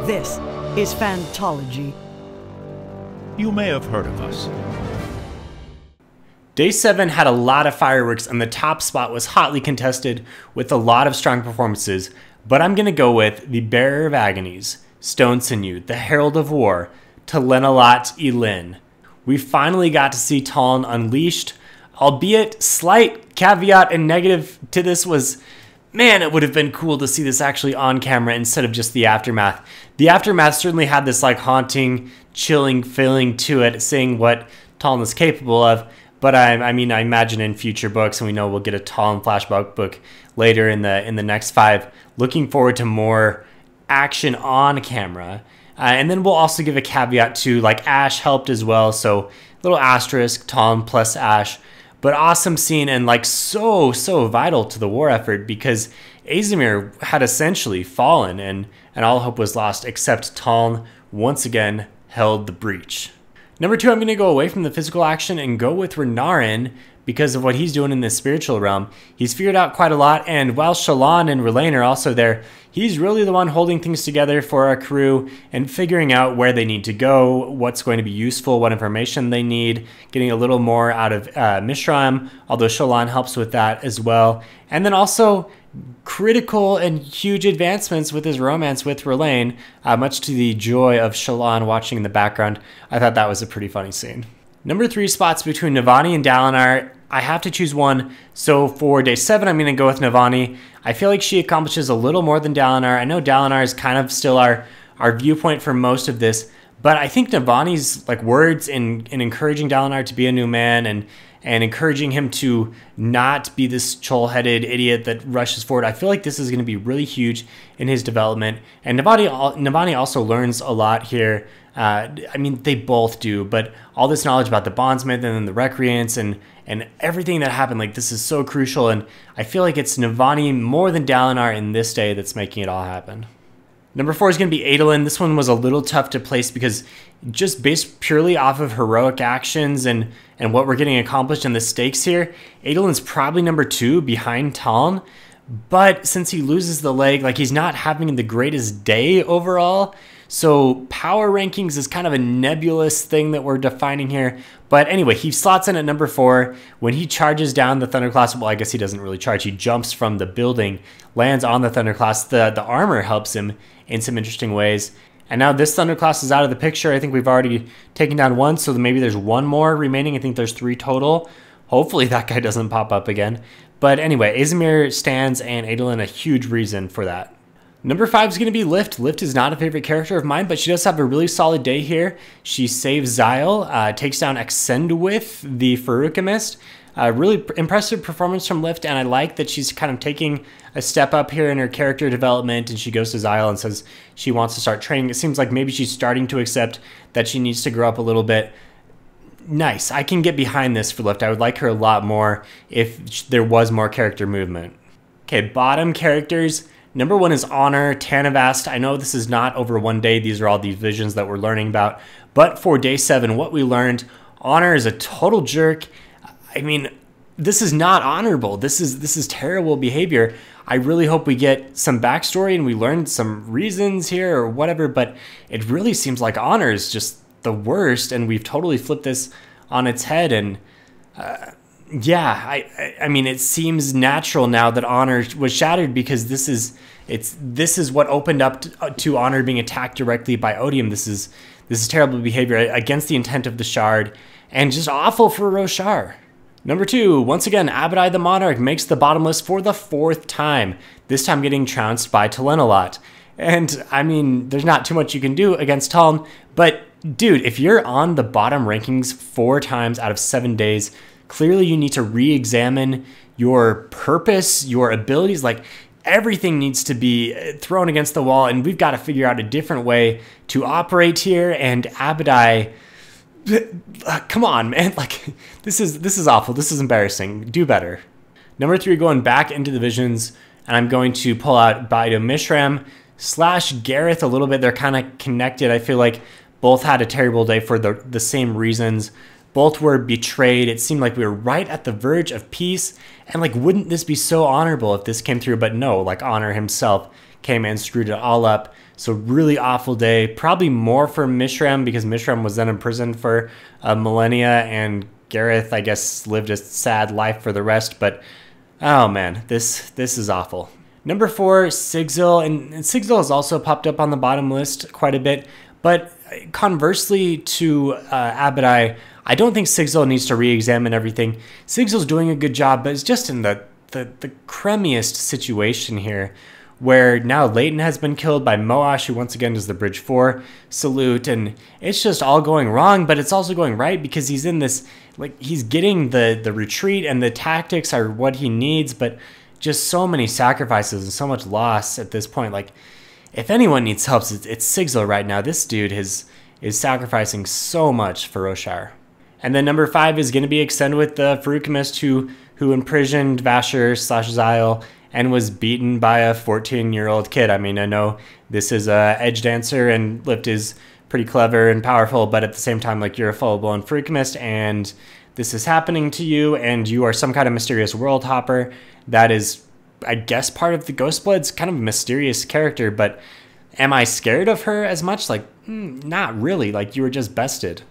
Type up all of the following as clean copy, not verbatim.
This is Phantology. You may have heard of us. Day 7 had a lot of fireworks and the top spot was hotly contested with a lot of strong performances, but I'm going to go with the Bearer of Agonies, Stone Sinew, the Herald of War, Telenalat Elin. We finally got to see Talon unleashed, albeit slight caveat and negative to this was, man, it would have been cool to see this actually on camera instead of just the aftermath. The aftermath certainly had this like haunting, chilling feeling to it, seeing what Talon is capable of. But I mean, I imagine in future books, and we know we'll get a Talon flashback book later in the next 5. Looking forward to more action on camera, and then we'll also give a caveat to like Ash helped as well, so little asterisk Talon plus Ash. But awesome scene and like so vital to the war effort because Azimir had essentially fallen and all hope was lost except Talon once again held the breach. Number 2, I'm going to go away from the physical action and go with Renarin because of what he's doing in the spiritual realm. He's figured out quite a lot, and while Shallan and Relaine are also there, he's really the one holding things together for our crew and figuring out where they need to go, what's going to be useful, what information they need, getting a little more out of Mishram, although Shallan helps with that as well. And then also critical and huge advancements with his romance with Relaine, much to the joy of Shallan watching in the background. I thought that was a pretty funny scene. Number 3 spots between Navani and Dalinar. I have to choose one, so for day 7, I'm going to go with Navani. I feel like she accomplishes a little more than Dalinar. I know Dalinar is kind of still our viewpoint for most of this, but I think Navani's like words in encouraging Dalinar to be a new man and encouraging him to not be this troll-headed idiot that rushes forward. I feel like this is going to be really huge in his development. And Navani also learns a lot here. I mean, they both do, but all this knowledge about the bondsmith and then the recreants and everything that happened, like this is so crucial. And I feel like it's Navani more than Dalinar in this day that's making it all happen. Number 4 is going to be Adolin. This one was a little tough to place because just based purely off of heroic actions and what we're getting accomplished and the stakes here, Adolin's probably number 2 behind Talon. But since he loses the leg, like he's not having the greatest day overall. So power rankings is kind of a nebulous thing that we're defining here. But anyway, he slots in at number 4. When he charges down the Thunderclass, well, I guess he doesn't really charge. He jumps from the building, lands on the Thunderclass. The armor helps him in some interesting ways. And now this Thunderclass is out of the picture. I think we've already taken down 1, so maybe there's 1 more remaining. I think there's 3 total. Hopefully that guy doesn't pop up again. But anyway, Azimir stands and Adolin a huge reason for that. Number 5 is going to be Lift. Lift is not a favorite character of mine, but she does have a really solid day here. She saves Xyle, takes down Exendwith, the Feruchemist. Really impressive performance from Lift, and I like that she's kind of taking a step up here in her character development, and she goes to Xyle and says she wants to start training. It seems like maybe she's starting to accept that she needs to grow up a little bit. Nice. I can get behind this for Lift. I would like her a lot more if there was more character movement. Okay, bottom characters. Number 1 is Honor, Tanavast. I know this is not over one day. These are all these visions that we're learning about. But for day 7, what we learned, Honor is a total jerk. I mean, this is not honorable. This is terrible behavior. I really hope we get some backstory and we learn some reasons here or whatever, but it really seems like Honor is just the worst, and we've totally flipped this on its head. And yeah, I mean, it seems natural now that Honor was shattered because this is what opened up to Honor being attacked directly by Odium. This is terrible behavior against the intent of the Shard, and just awful for Roshar. Number 2, once again, Abadai the Monarch makes the bottom list for the 4th time, this time getting trounced by Telenalat. And, I mean, there's not too much you can do against Talon, but, dude, if you're on the bottom rankings 4 times out of 7 days, clearly you need to re-examine your purpose, your abilities, like, everything needs to be thrown against the wall, and we've got to figure out a different way to operate here, and Abadai... come on, man. Like, this is awful. This is embarrassing. Do better. Number 3, going back into the visions, and I'm going to pull out Baido Mishram / Gareth a little bit. They're kind of connected. I feel like both had a terrible day for the same reasons. Both were betrayed. It seemed like we were right at the verge of peace, and like, wouldn't this be so honorable if this came through? But no, like, Honor himself came and screwed it all up. So really awful day, probably more for Mishram because Mishram was then imprisoned for millennia, and Gareth, I guess, lived a sad life for the rest. But oh man, this is awful. Number 4, Sigzil, and Sigzil has also popped up on the bottom list quite a bit. But conversely to Abadai, I don't think Sigzil needs to re-examine everything. Sigzil's doing a good job, but it's just in the crummiest situation here, where now Leighton has been killed by Moash, who once again does the Bridge 4 salute, and it's just all going wrong, but it's also going right because he's in this, like, he's getting the retreat, and the tactics are what he needs, but just so many sacrifices and so much loss at this point. Like, if anyone needs help, it's Sigzil right now. This dude is sacrificing so much for Roshar. And then number 5 is going to be extended with the Farukamist who imprisoned Vasher/Zyle and was beaten by a 14-year-old kid. I mean, I know this is a edge dancer and Lift is pretty clever and powerful, but at the same time, like, you're a full-blown Farukamist and this is happening to you, and you are some kind of mysterious world hopper that is, I guess, part of the Ghostblood's kind of a mysterious character, but am I scared of her as much? Like, not really. Like, you were just bested.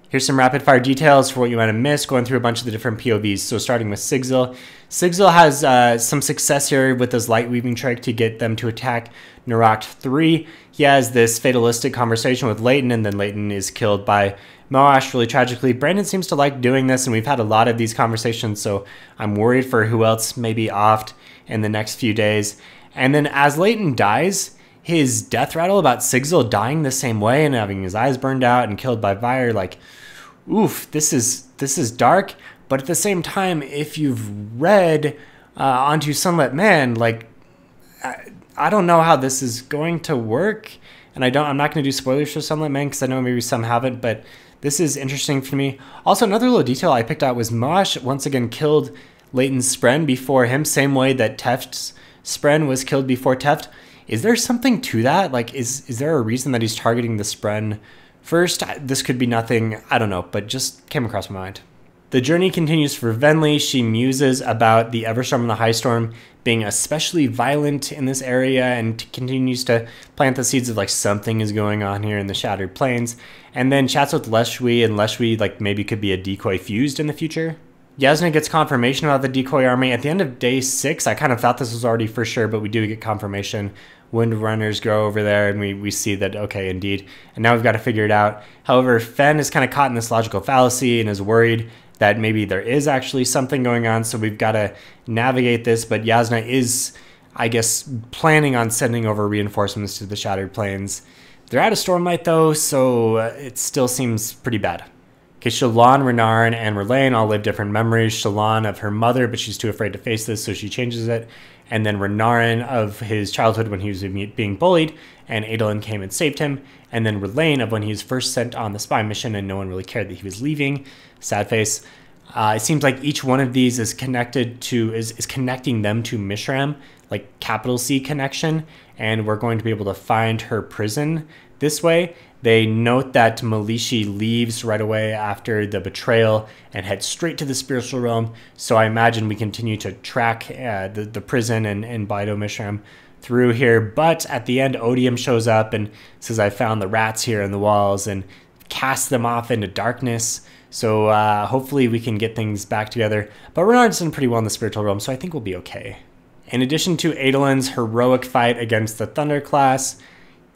Here's some rapid fire details for what you might have missed, going through a bunch of the different POVs. So starting with Sigzil. Sigzil has some success here with his light weaving trick to get them to attack Narak 3. He has this fatalistic conversation with Leighton, and then Leighton is killed by Moash really tragically. Brandon seems to like doing this, and we've had a lot of these conversations, so I'm worried for who else may be offed in the next few days. And then as Leighton dies, his death rattle about Sigzil dying the same way and having his eyes burned out and killed by fire, like, oof, this is dark. But at the same time, if you've read Onto Sunlit Man, like, I don't know how this is going to work, and I'm not going to do spoilers for Sunlit Man because I know maybe some haven't, but this is interesting for me. Also, another little detail I picked out was Moash once again killed Leighton's Spren before him, same way that Teft's Spren was killed before Teft. Is there something to that? Like, is there a reason that he's targeting the Spren first? This could be nothing, I don't know, but just came across my mind. The journey continues for Venli. She muses about the Everstorm and the High Storm being especially violent in this area and continues to plant the seeds of, like, something is going on here in the Shattered Plains. And then chats with Leshwi, and Leshwi, like, maybe could be a decoy fused in the future. Yasna gets confirmation about the decoy army. At the end of day 6, I kind of thought this was already for sure, but we do get confirmation. Windrunners go over there, and we see that, okay, indeed. And now we've got to figure it out. However, Fen is kind of caught in this logical fallacy and is worried that maybe there is actually something going on, so we've got to navigate this. But Yasna is, I guess, planning on sending over reinforcements to the Shattered Plains. They're out of Stormlight, though, so it still seems pretty bad. Okay, Shallan, Renarin, and R'lain all live different memories. Shallan of her mother, but she's too afraid to face this, so she changes it. And then Renarin of his childhood when he was being bullied, and Adolin came and saved him. And then R'lain of when he was first sent on the spy mission and no one really cared that he was leaving. Sad face. It seems like each one of these is connected to, is connecting them to Mishram, like capital C connection. And we're going to be able to find her prison this way. They note that Malishi leaves right away after the betrayal and heads straight to the spiritual realm. So I imagine we continue to track the prison and Bido Mishram through here. But at the end, Odium shows up and says, I found the rats here in the walls, and casts them off into darkness. So hopefully we can get things back together. But Renard's done pretty well in the spiritual realm, so I think we'll be okay. In addition to Adolin's heroic fight against the Thunder class,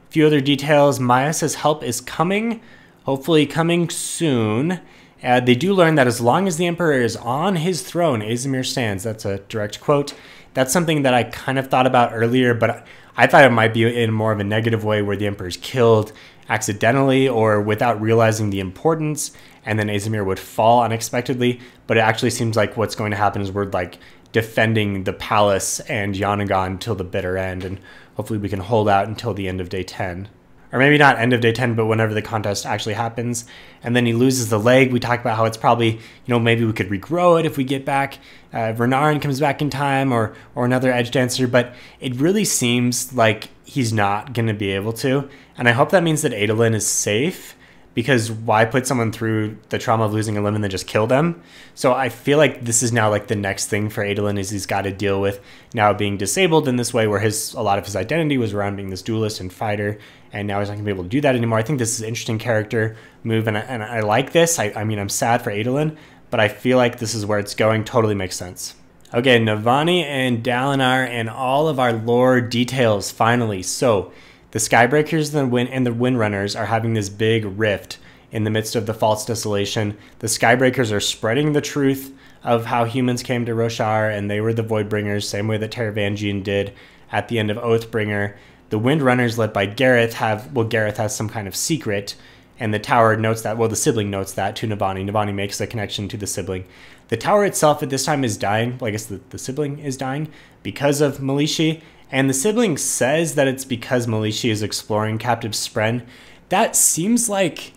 a few other details. Maia's help is coming, hopefully coming soon. They do learn that as long as the Emperor is on his throne, Azimir stands. That's a direct quote. That's something that I kind of thought about earlier, but I thought it might be in more of a negative way where the Emperor is killed accidentally or without realizing the importance, and then Azimir would fall unexpectedly. But it actually seems like what's going to happen is we're like defending the palace and Yanagon till the bitter end, and hopefully we can hold out until the end of day 10. Or maybe not end of day 10, but whenever the contest actually happens. And then he loses the leg. We talked about how it's probably, maybe we could regrow it if we get back. Renarin comes back in time, or another edge dancer, but it really seems like he's not going to be able to. And I hope that means that Adolin is safe, because why put someone through the trauma of losing a limb and then just kill them? So I feel like this is now like the next thing for Adolin, is he's got to deal with now being disabled in this way, where a lot of his identity was around being this duelist and fighter, and now he's not gonna be able to do that anymore. I think this is an interesting character move, and I like this. I mean, I'm sad for Adolin, but I feel like this is where it's going. Totally makes sense. Okay, Navani and Dalinar and all of our lore details finally. So the Skybreakers and the Windrunners are having this big rift in the midst of the false desolation. The Skybreakers are spreading the truth of how humans came to Roshar, and they were the Voidbringers, same way that Taravangian did at the end of Oathbringer. The Windrunners, led by Gareth, Gareth has some kind of secret, and the tower notes that. Well, the sibling notes that to Navani. Navani makes the connection to the sibling. The tower itself at this time is dying. Well, I guess the sibling is dying because of Malishi, and the sibling says that it's because Malishi is exploring Captive Spren. That seems like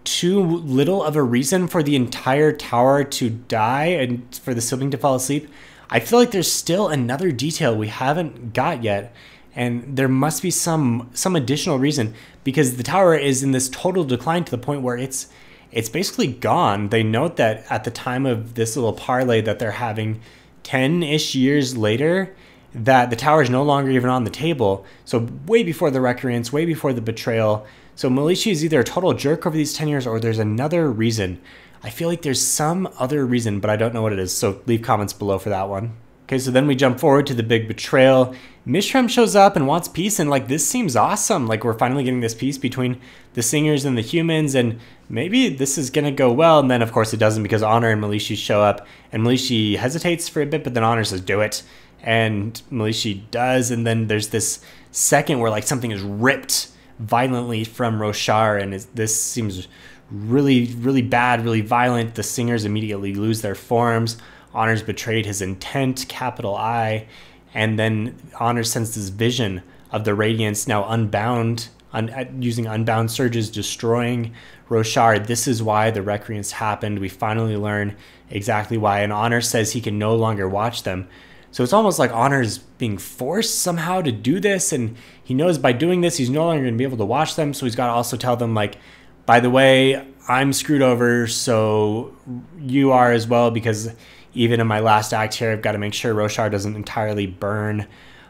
too little of a reason for the entire tower to die and for the sibling to fall asleep. I feel like there's still another detail we haven't got yet, and there must be some additional reason, because the tower is in this total decline to the point where it's basically gone. They note that at the time of this little parlay that they're having 10-ish years later, that the tower is no longer even on the table. So way before the recreance, way before the betrayal. So Malishi is either a total jerk over these 10 years, or there's another reason. I feel like there's some other reason, but I don't know what it is. So leave comments below for that one. Okay, so then we jump forward to the big betrayal. Mishram shows up and wants peace, and like this seems awesome. Like we're finally getting this peace between the singers and the humans, and maybe this is gonna go well. And then of course it doesn't, because Honor and Malishi show up, and Malishi hesitates for a bit, but then Honor says do it, and Malishi does. And then there's this second where like something is ripped violently from Roshar, and this seems really bad, really violent. The singers immediately lose their forms. Honor's betrayed his intent, capital I, and then Honor sends this vision of the Radiance now unbound, using unbound surges, destroying Roshar. This is why the recreance happened. We finally learn exactly why, and Honor says he can no longer watch them. So it's almost like Honor's being forced somehow to do this, and he knows by doing this he's no longer going to be able to watch them, so he's got to also tell them, like, by the way, I'm screwed over, so you are as well, because even in my last act here, I've got to make sure Roshar doesn't entirely burn.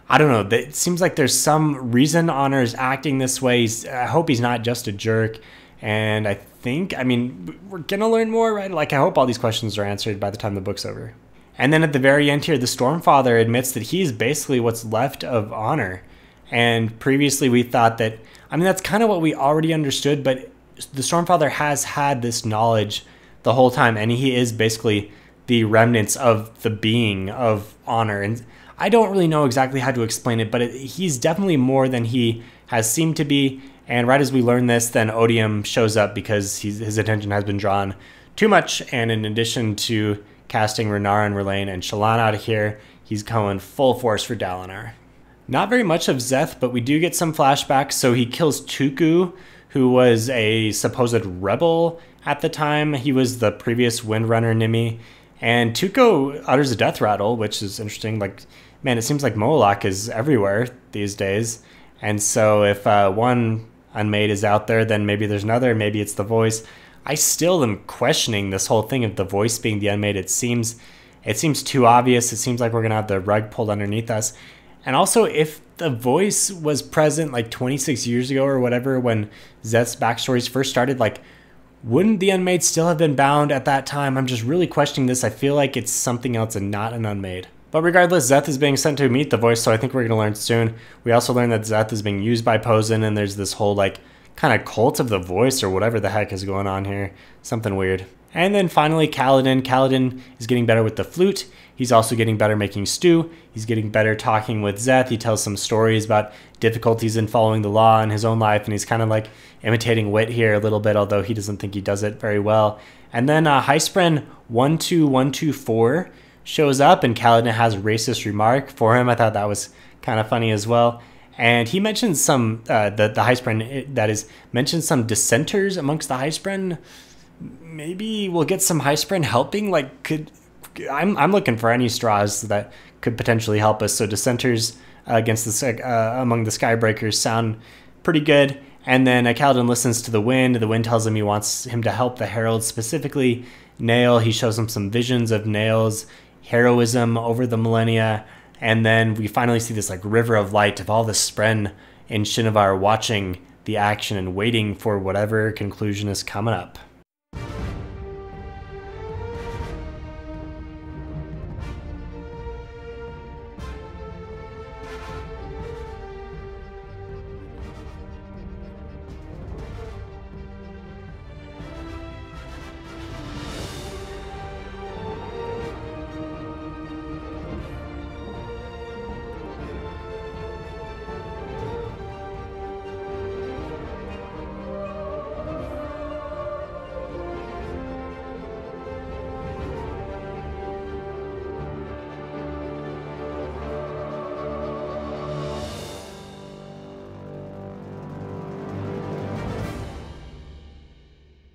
I don't know. It seems like there's some reason Honor is acting this way. I hope he's not just a jerk. And I mean, we're going to learn more, right? Like, I hope all these questions are answered by the time the book's over. And then at the very end here, the Stormfather admits that he's basically what's left of Honor. And previously we thought that, I mean, that's kind of what we already understood, but the Stormfather has had this knowledge the whole time, and he is basically the remnants of the being of Honor. And I don't really know exactly how to explain it, but he's definitely more than he has seemed to be. And right as we learn this, then Odium shows up because his attention has been drawn too much. And in addition to casting Renara and R'lain and Shallan out of here, he's going full force for Dalinar. Not very much of Szeth, but we do get some flashbacks. So he kills Tuku, who was a supposed rebel at the time. He was the previous Windrunner Nimi. And Tuco utters a death rattle, which is interesting. Like, man, it seems like Moloch is everywhere these days. And so if one Unmade is out there, then maybe there's another. Maybe it's the voice. I still am questioning this whole thing of the voice being the Unmade. It seems too obvious. It seems like we're going to have the rug pulled underneath us. And also, if the voice was present like 26 years ago or whatever, when Szeth's backstories first started, like, wouldn't the Unmade still have been bound at that time? I'm just really questioning this. I feel like it's something else and not an Unmade. But regardless, Szeth is being sent to meet the voice, so I think we're going to learn soon. We also learn that Szeth is being used by Posen, and there's this whole, like, kind of cult of the voice or whatever the heck is going on here. Something weird. And then finally, Kaladin. Kaladin is getting better with the flute. He's also getting better making stew. He's getting better talking with Szeth. He tells some stories about difficulties in following the law in his own life, and he's kind of like imitating Wit here a little bit, although he doesn't think he does it very well. And then Highspren 12124 shows up, and Kaladin has a racist remark for him. I thought that was kind of funny as well. And he mentions some, the Highspren, that is, mentions some dissenters amongst the Highspren. Maybe we'll get some Highspren helping. Like, I'm looking for any straws that could potentially help us. So dissenters against the among the Skybreakers sound pretty good. And then Kaladin listens to the wind. The wind tells him he wants him to help the heralds, specifically Nail. He shows him some visions of Nail's heroism over the millennia. And then we finally see this like river of light of all the Spren in Shinovar watching the action and waiting for whatever conclusion is coming up.